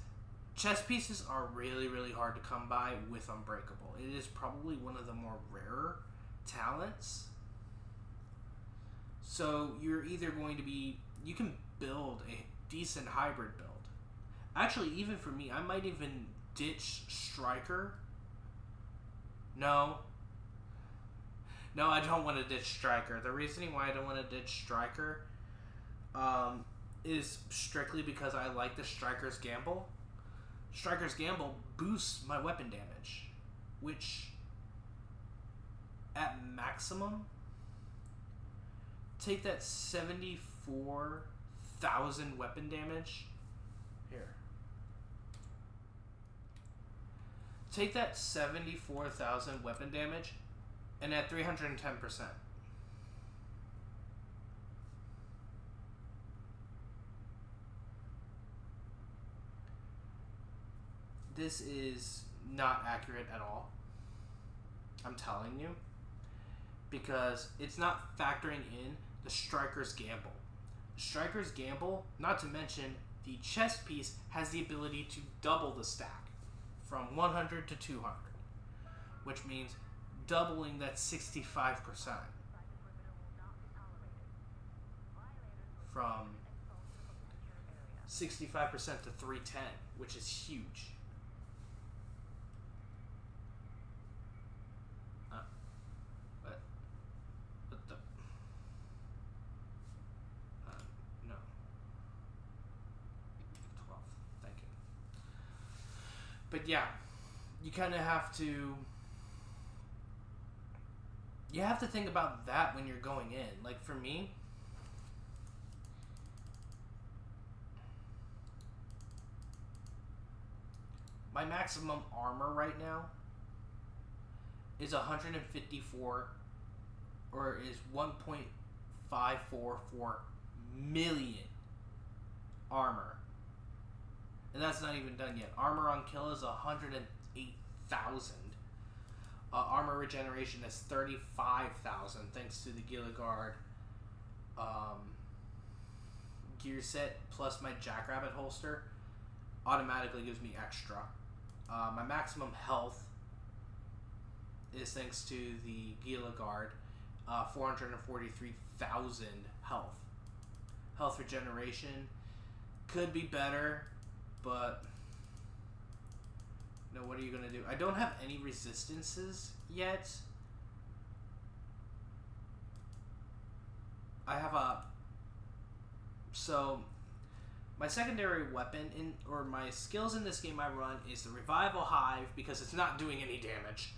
Chess pieces are really, really hard to come by with Unbreakable. It is probably one of the more rarer talents. So you're either going to be... You can build a decent hybrid build. Actually, even for me, I might even ditch Striker. No, I don't want to ditch Striker. The reasoning why I don't want to ditch Striker is strictly because I like the Striker's Gamble. Striker's Gamble boosts my weapon damage, which at maximum take that 74,000 weapon damage. Here. Take that 74,000 weapon damage and add 310%. This is not accurate at all. I'm telling you. Because it's not factoring in the Striker's Gamble. The Striker's Gamble, not to mention, the chest piece has the ability to double the stack from 100 to 200, which means doubling that 65% from 65% to 310, which is huge. No. 12. Thank you. But yeah, you kind of have to. You have to think about that when you're going in. Like for me, my maximum armor right now is 154, or is 1.544 million armor. And that's not even done yet. Armor on kill is 108,000. Armor regeneration is 35,000 thanks to the Gilligard gear set, plus my Jackrabbit holster automatically gives me extra. My maximum health is thanks to the Gilligard, 443,000 health. Health regeneration could be better, but no, what are you going to do? I don't have any resistances yet. I have so my secondary weapon or my skills in this game I run is the Revival Hive, because it's not doing any damage.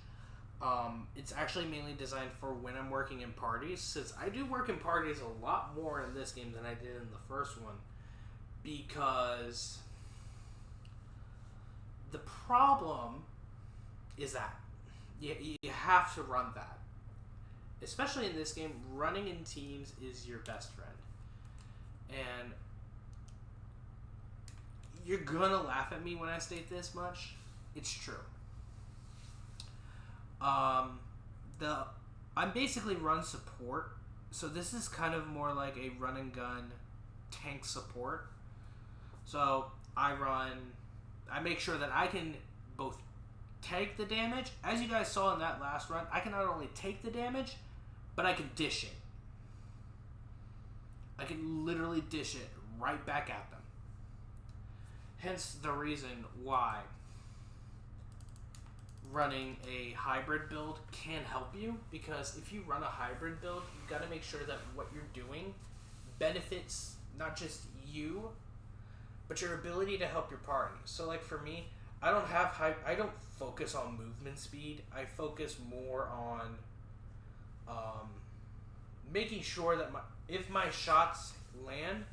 It's actually mainly designed for when I'm working in parties, since I do work in parties a lot more in this game than I did in the first one, because the problem is that you have to run that. Especially in this game, running in teams is your best friend. And you're gonna laugh at me when I state this much. It's true. I basically run support, so this is kind of more like a run and gun tank support. So I make sure that I can both take the damage. As you guys saw in that last run, I can not only take the damage, but I can dish it. I can literally dish it right back at them. Hence the reason why running a hybrid build can help you, because if you run a hybrid build, you got to make sure that what you're doing benefits not just you, but your ability to help your party. So like for me, I don't focus on movement speed. I focus more on making sure that if my shots land,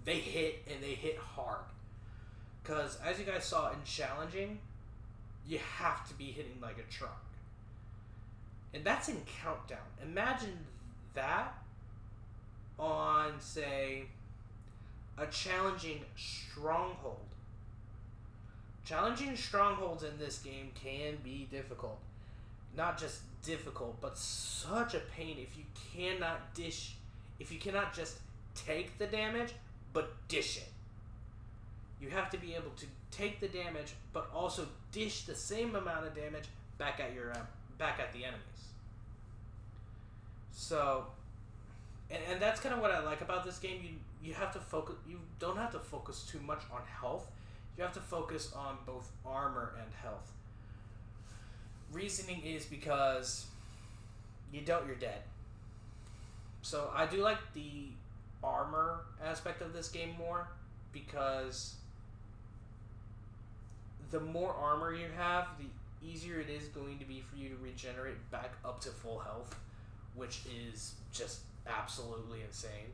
they hit, and they hit hard. Because as you guys saw in challenging, you have to be hitting like a truck. And that's in Countdown. Imagine that on, say, a challenging Stronghold. Challenging Strongholds in this game can be difficult. Not just difficult, but such a pain if you cannot just take the damage, but dish it. You have to be able to take the damage, but also dish the same amount of damage back at the enemies. So, and that's kind of what I like about this game. You have to focus. You don't have to focus too much on health. You have to focus on both armor and health. Reasoning is because you're dead. So I do like the armor aspect of this game more, because the more armor you have, the easier it is going to be for you to regenerate back up to full health, which is just absolutely insane.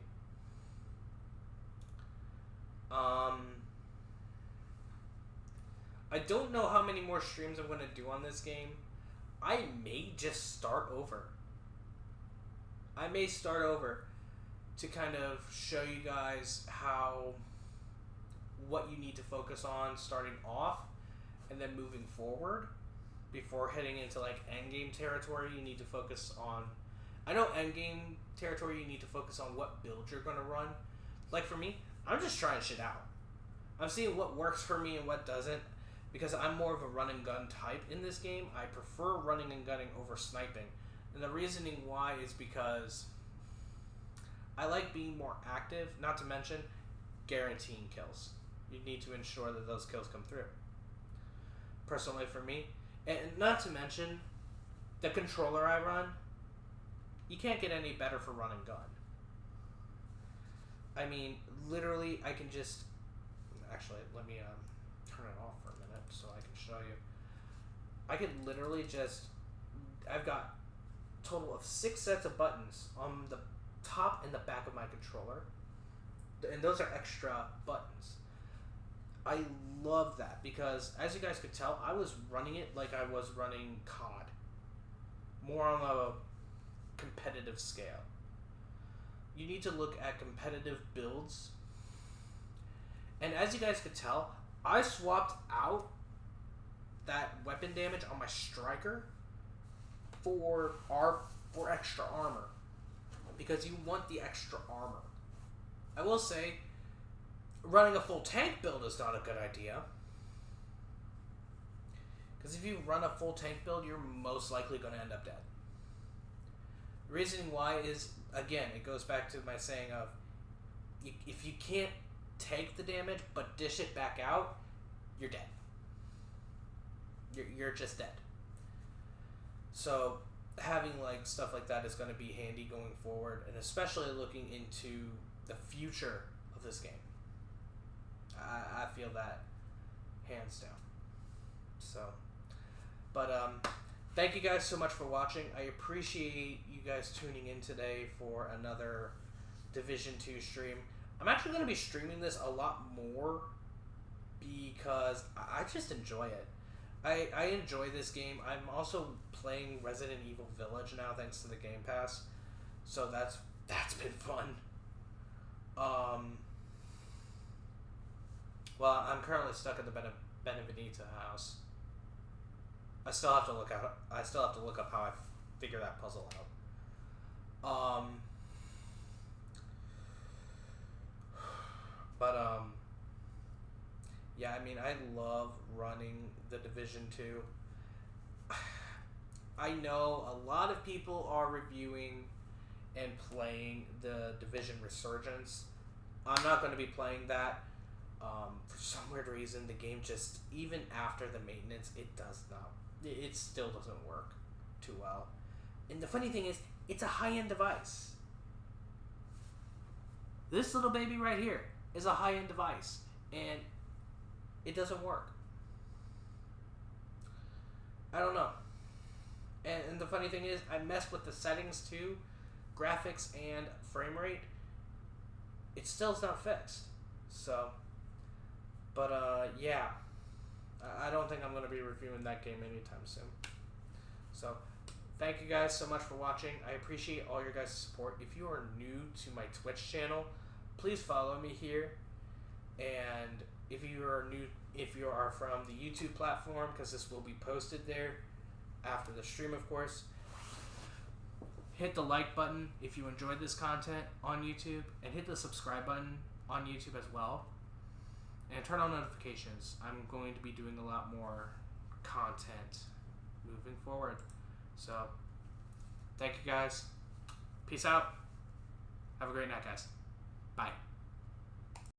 I don't know how many more streams I'm going to do on this game. I may just start over. I may start over to kind of show you guys what you need to focus on starting off and then moving forward. Before heading into like endgame territory, you need to focus on... I know endgame territory, you need to focus on what build you're going to run. Like for me, I'm just trying shit out. I'm seeing what works for me and what doesn't. Because I'm more of a run and gun type in this game. I prefer running and gunning over sniping. And the reasoning why is because I like being more active, not to mention guaranteeing kills. You need to ensure that those kills come through. Personally for me, and not to mention the controller I run, you can't get any better for run and gun. I mean, literally, I can just... Actually, let me turn it off for a minute so I can show you. I could literally just... I've got a total of 6 sets of buttons on the top and the back of my controller. And those are extra buttons. I love that because, as you guys could tell, I was running it like I was running COD. More on a competitive scale. You need to look at competitive builds. And as you guys could tell, I swapped out that weapon damage on my striker for extra armor. Because you want the extra armor. I will say, running a full tank build is not a good idea. Because if you run a full tank build, you're most likely going to end up dead. The reason why is, again, it goes back to my saying of, if you can't take the damage but dish it back out, you're dead. You're just dead. So having like stuff like that is going to be handy going forward, and especially looking into the future of this game. I feel that hands down. So, but thank you guys so much for watching. I appreciate you guys tuning in today for another Division 2 stream. I'm actually going to be streaming this a lot more because I just enjoy it. I enjoy this game. I'm also playing Resident Evil Village now thanks to the Game Pass. So that's been fun. Well, I'm currently stuck at the Benevenita house. I still have to look up how I figure that puzzle out. Yeah, I mean, I love running the Division 2. I know a lot of people are reviewing and playing the Division Resurgence. I'm not going to be playing that. For some weird reason, the game just, even after the maintenance, it still doesn't work too well. And the funny thing is, it's a high-end device. This little baby right here is a high-end device, and it doesn't work. I don't know. And the funny thing is, I messed with the settings too, graphics and frame rate. It still's not fixed. So, but yeah, I don't think I'm going to be reviewing that game anytime soon. So, thank you guys so much for watching. I appreciate all your guys' support. If you are new to my Twitch channel, please follow me here. And if you are from the YouTube platform, because this will be posted there after the stream, of course, hit the like button if you enjoyed this content on YouTube, and hit the subscribe button on YouTube as well. And turn on notifications. I'm going to be doing a lot more content moving forward. So, thank you guys. Peace out. Have a great night, guys. Bye.